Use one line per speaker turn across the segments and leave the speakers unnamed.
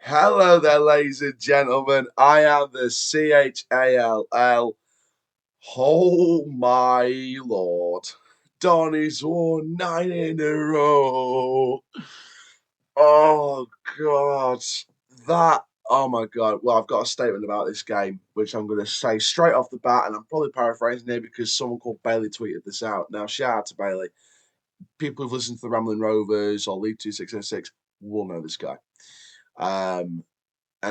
Hello there, ladies and gentlemen. I am the CHALL. Oh my lord. Donny's won 9 in a row. Oh god. Oh my god. Well, I've got a statement about this game, which I'm going to say straight off the bat, and I'm probably paraphrasing here because someone called Bailey tweeted this out. Now, shout out to Bailey. People who've listened to the Rambling Rovers or League 2606 will know this guy. And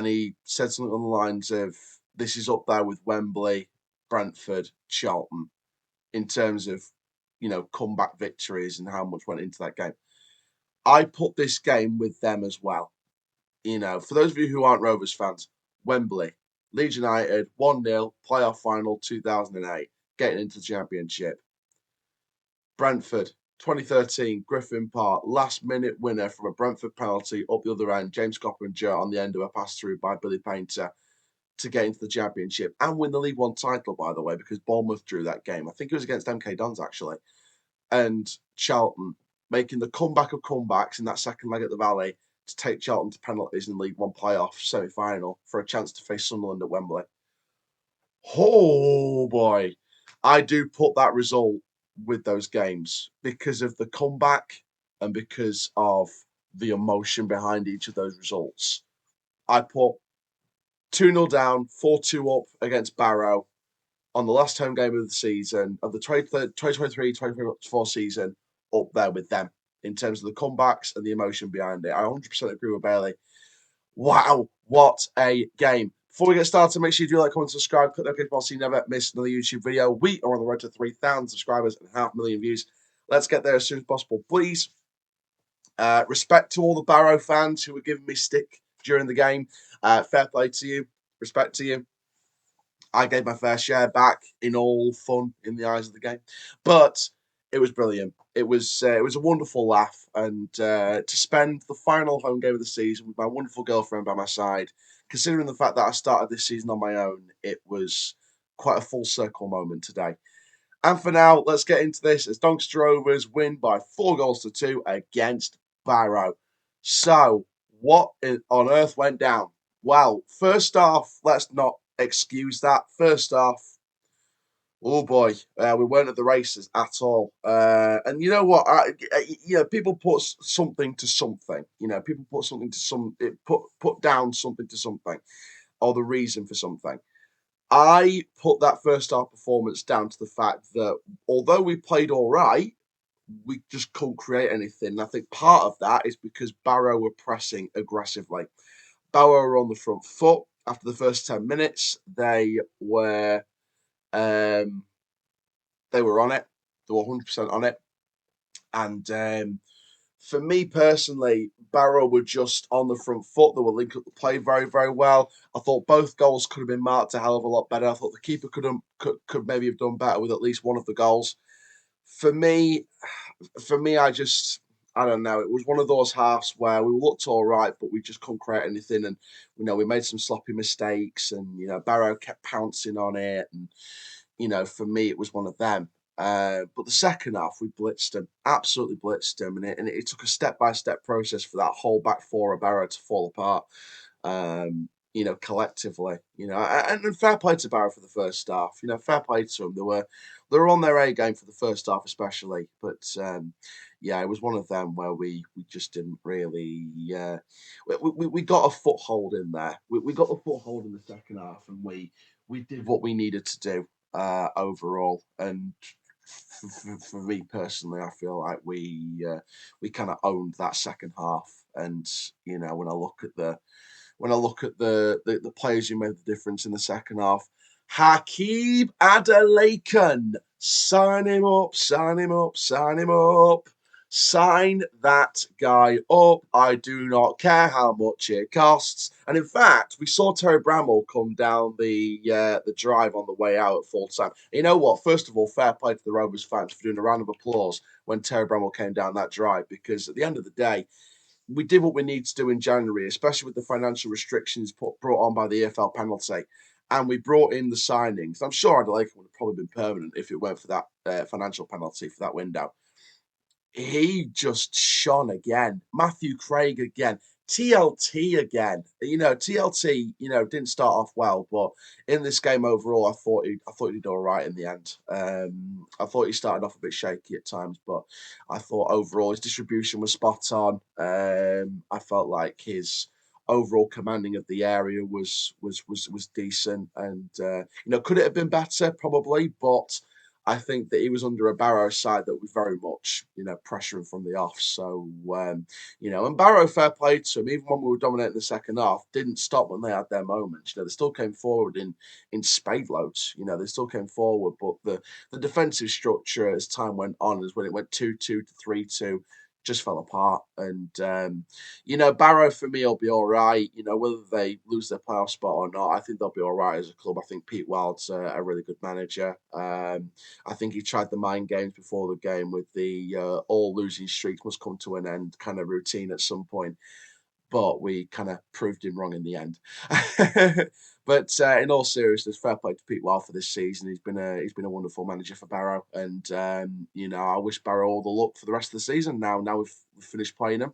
he said something on the lines of, this is up there with Wembley, Brentford, Charlton, in terms of, comeback victories and how much went into that game. I put this game with them as well. For those of you who aren't Rovers fans, Wembley, Leeds United, 1-0, playoff final 2008, getting into the championship. Brentford, 2013, Griffin Park, last minute winner from a Brentford penalty up the other end, James Coppinger on the end of a pass through by Billy Painter to get into the championship and win the League One title, by the way, because Bournemouth drew that game. I think it was against MK Dons, actually. And Charlton making the comeback of comebacks in that second leg at the Valley to take Charlton to penalties in the League One playoff semi-final for a chance to face Sunderland at Wembley. Oh, boy. I do put that result with those games because of the comeback and because of the emotion behind each of those results. I put 2-0 down, 4-2 up against Barrow on the last home game of the season, of the 2023-2024 season, up there with them in terms of the comebacks and the emotion behind it. I 100% agree with Bailey. Wow, what a game. Before we get started, make sure you do like, comment, subscribe, click the notification bell so you never miss another YouTube video. We are on the road to 3,000 subscribers and 500,000 views. Let's get there as soon as possible, please. Respect to all the Barrow fans who were giving me stick during the game. Fair play to you. Respect to you. I gave my fair share back in all fun in the eyes of the game, but it was brilliant. It was a wonderful laugh, and to spend the final home game of the season with my wonderful girlfriend by my side, considering the fact that I started this season on my own, it was quite a full circle moment today. And for now, let's get into this as Doncaster Rovers win by 4-2 against Barrow. So, what on earth went down? Well, first off, let's not excuse that. First off, oh boy, we weren't at the races at all. And you know what? People put something to something. People put something to put down something to something, or the reason for something. I put that first half performance down to the fact that although we played all right, we just couldn't create anything. And I think part of that is because Barrow were pressing aggressively. Barrow were on the front foot after the first 10 minutes. Um, they were on it. They were 100% on it. And for me personally, Barrow were just on the front foot. They were linking up the play very, very well. I thought both goals could have been marked a hell of a lot better. I thought the keeper could maybe have done better with at least one of the goals. For me, I don't know. It was one of those halves where we looked all right, but we just couldn't create anything. And we made some sloppy mistakes, and Barrow kept pouncing on it. And for me, it was one of them. But the second half, we blitzed them, absolutely blitzed them, and it took a step-by-step process for that whole back four of Barrow to fall apart. Collectively, and fair play to Barrow for the first half. Fair play to them. They were on their A game for the first half, especially. But yeah, it was one of them where we just didn't really. We got a foothold in there. We got the foothold in the second half, and we did what we needed to do overall. And for me personally, I feel like we kind of owned that second half. And when I look at the players who made the difference in the second half, Hakeem Adelakan, sign him up, sign him up, sign him up. Sign that guy up. I do not care how much it costs. And in fact, we saw Terry Bramall come down the drive on the way out at full time. You know what? First of all, fair play to the Rovers fans for doing a round of applause when Terry Bramall came down that drive, because at the end of the day, we did what we need to do in January, especially with the financial restrictions brought on by the EFL penalty. And we brought in the signings. I'm sure Adelaide would have probably been permanent if it weren't for that financial penalty for that window. He just shone again. Matthew Craig again. TLT again. TLT. Didn't start off well, but in this game overall, I thought he did all right in the end. I thought he started off a bit shaky at times, but I thought overall his distribution was spot on. I felt like his overall commanding of the area was decent, and could it have been better? Probably, but I think that he was under a Barrow side that was very much pressuring from the off. So and Barrow, fair play to him, even when we were dominating the second half, didn't stop when they had their moments. They still came forward in spade loads. They still came forward, but the defensive structure as time went on, is when it went 2-2 to 3-2, just fell apart. And Barrow for me will be all right. Whether they lose their playoff spot or not, I think they'll be all right as a club. I think Pete Wild's a really good manager. I think he tried the mind games before the game with the all losing streaks must come to an end kind of routine at some point, but we kind of proved him wrong in the end. But in all seriousness, fair play to Pete Wild for this season. He's been a wonderful manager for Barrow, and I wish Barrow all the luck for the rest of the season. Now we've finished playing them.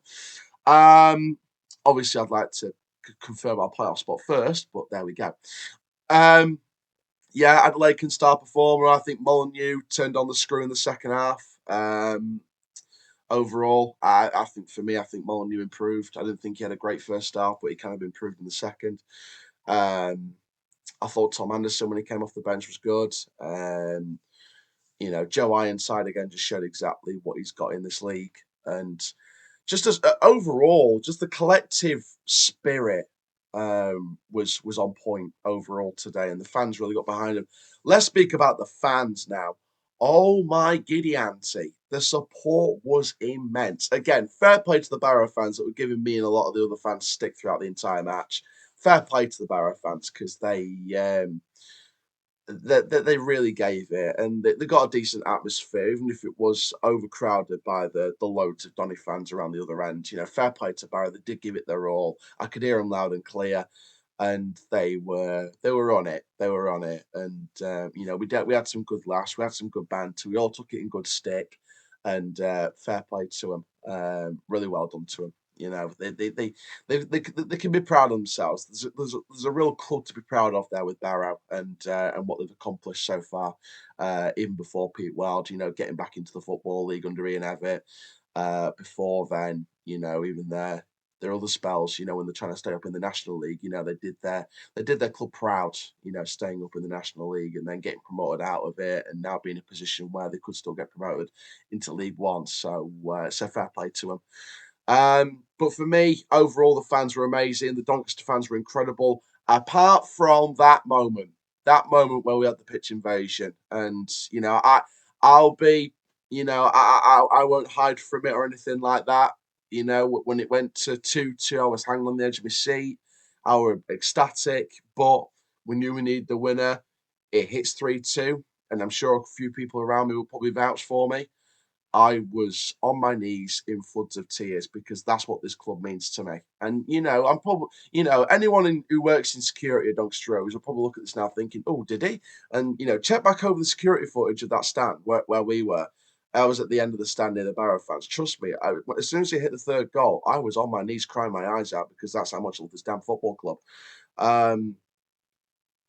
Obviously, I'd like to confirm our playoff spot first, but there we go. Yeah, Adelaide can star performer. I think Molyneux turned on the screw in the second half. Overall, I think for me, I think Molyneux improved. I didn't think he had a great first half, but he kind of improved in the second. I thought Tom Anderson, when he came off the bench, was good. Joe Ironside again just showed exactly what he's got in this league. And just as overall, just the collective spirit was on point overall today, and the fans really got behind him. Let's speak about the fans now. Oh my giddy auntie, the support was immense. Again, fair play to the Barrow fans that were giving me and a lot of the other fans stick throughout the entire match. Fair play to the Barrow fans because they really gave it, and they got a decent atmosphere, even if it was overcrowded by the loads of Donny fans around the other end. Fair play to Barrow. They did give it their all. I could hear them loud and clear, and they were on it. They were on it, and we had some good laughs. We had some good banter. We all took it in good stick, and fair play to them. Really well done to them. They can be proud of themselves. There's a real club to be proud of there with Barrow and what they've accomplished so far, even before Pete Wild, getting back into the Football League under Ian Evatt. Before then, even their other spells, when they're trying to stay up in the National League, they did their club proud, staying up in the National League and then getting promoted out of it, and now being in a position where they could still get promoted into League One. So fair play to them. But for me, overall, the fans were amazing. The Doncaster fans were incredible. Apart from that moment where we had the pitch invasion, and I'll be, I won't hide from it or anything like that. When it went to 2-2, I was hanging on the edge of my seat. I was ecstatic, but we knew we needed the winner. It hits 3-2, and I'm sure a few people around me will probably vouch for me. I was on my knees in floods of tears because that's what this club means to me. And, I'm probably, anyone who works in security at Doncaster Rovers will probably look at this now thinking, oh, did he? And, check back over the security footage of that stand where we were. I was at the end of the stand near the Barrow fans. Trust me, as soon as he hit the third goal, I was on my knees crying my eyes out because that's how much I love this damn football club.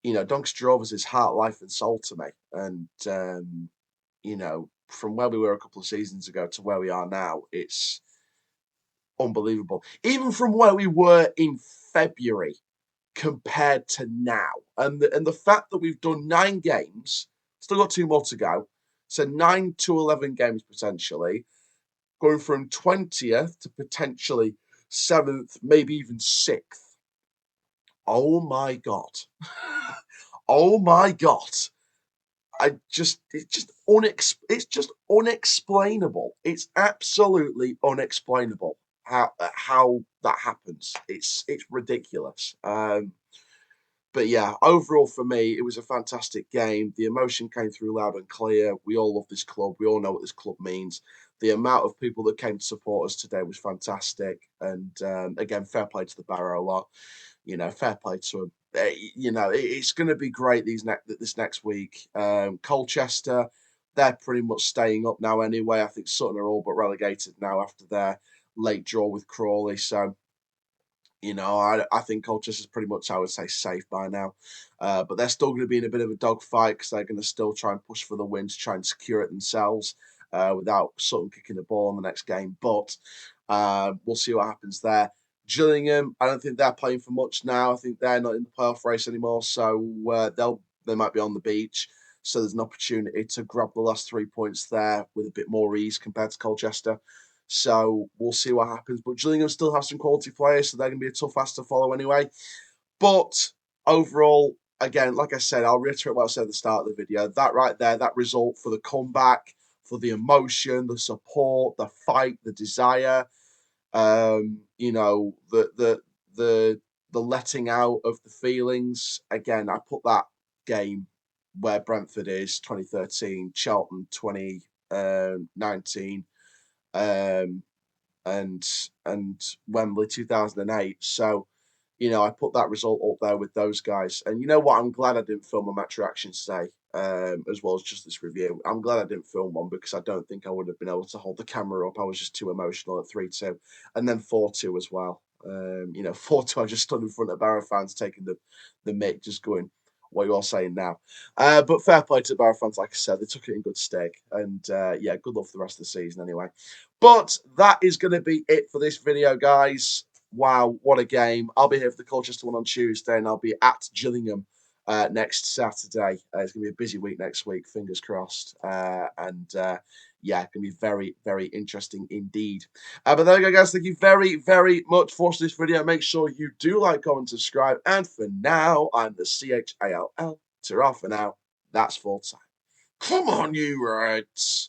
Doncaster Rovers is heart, life, and soul to me. And, from where we were a couple of seasons ago to where we are now, it's unbelievable. Even from where we were in February compared to now, and the fact that we've done 9 games, still got 2 more to go, so 9 to 11 games potentially, going from 20th to potentially 7th, maybe even 6th. Oh my God. Oh my God. It's just unexplainable. It's absolutely unexplainable how that happens. It's ridiculous. But yeah, overall for me, it was a fantastic game. The emotion came through loud and clear. We all love this club. We all know what this club means. The amount of people that came to support us today was fantastic. And again, fair play to the Barrow lot. Fair play to them. It's going to be great this next week. Colchester, they're pretty much staying up now anyway. I think Sutton are all but relegated now after their late draw with Crawley. So You know, I think Colchester's pretty much, I would say, safe by now. But they're still going to be in a bit of a dogfight because they're going to still try and push for the win to try and secure it themselves without Sutton kicking the ball in the next game. But we'll see what happens there. Gillingham, I don't think they're playing for much now. I think they're not in the playoff race anymore, so they might be on the beach. So there's an opportunity to grab the last 3 points there with a bit more ease compared to Colchester. So we'll see what happens. But Gillingham still have some quality players, so they're going to be a tough ask to follow anyway. But overall, again, like I said, I'll reiterate what I said at the start of the video. That right there, that result for the comeback, for the emotion, the support, the fight, the desire, you know, the letting out of the feelings. Again, I put that game where Brentford is 2013, Charlton 2019. And Wembley 2008. So, you know, I put that result up there with those guys. And you know what? I'm glad I didn't film a match reaction today, as well as just this review. I'm glad I didn't film one because I don't think I would have been able to hold the camera up. I was just too emotional at 3-2, and then 4-2 as well. You know, 4-2. I just stood in front of Barrow fans taking the mic, just going, "What are you all saying now?" But fair play to the Barrow fans. Like I said, they took it in good stead, and yeah, good luck for the rest of the season anyway. But that is going to be it for this video, guys. Wow, what a game. I'll be here for the Colchester one on Tuesday, and I'll be at Gillingham next Saturday. It's going to be a busy week next week, fingers crossed. Yeah, going to be very, very interesting indeed. But there you go, guys. Thank you very, very much for watching this video. Make sure you do like, comment, subscribe. And for now, I'm the CHALL. Ta-ra for now. That's full time. Come on, you Reds.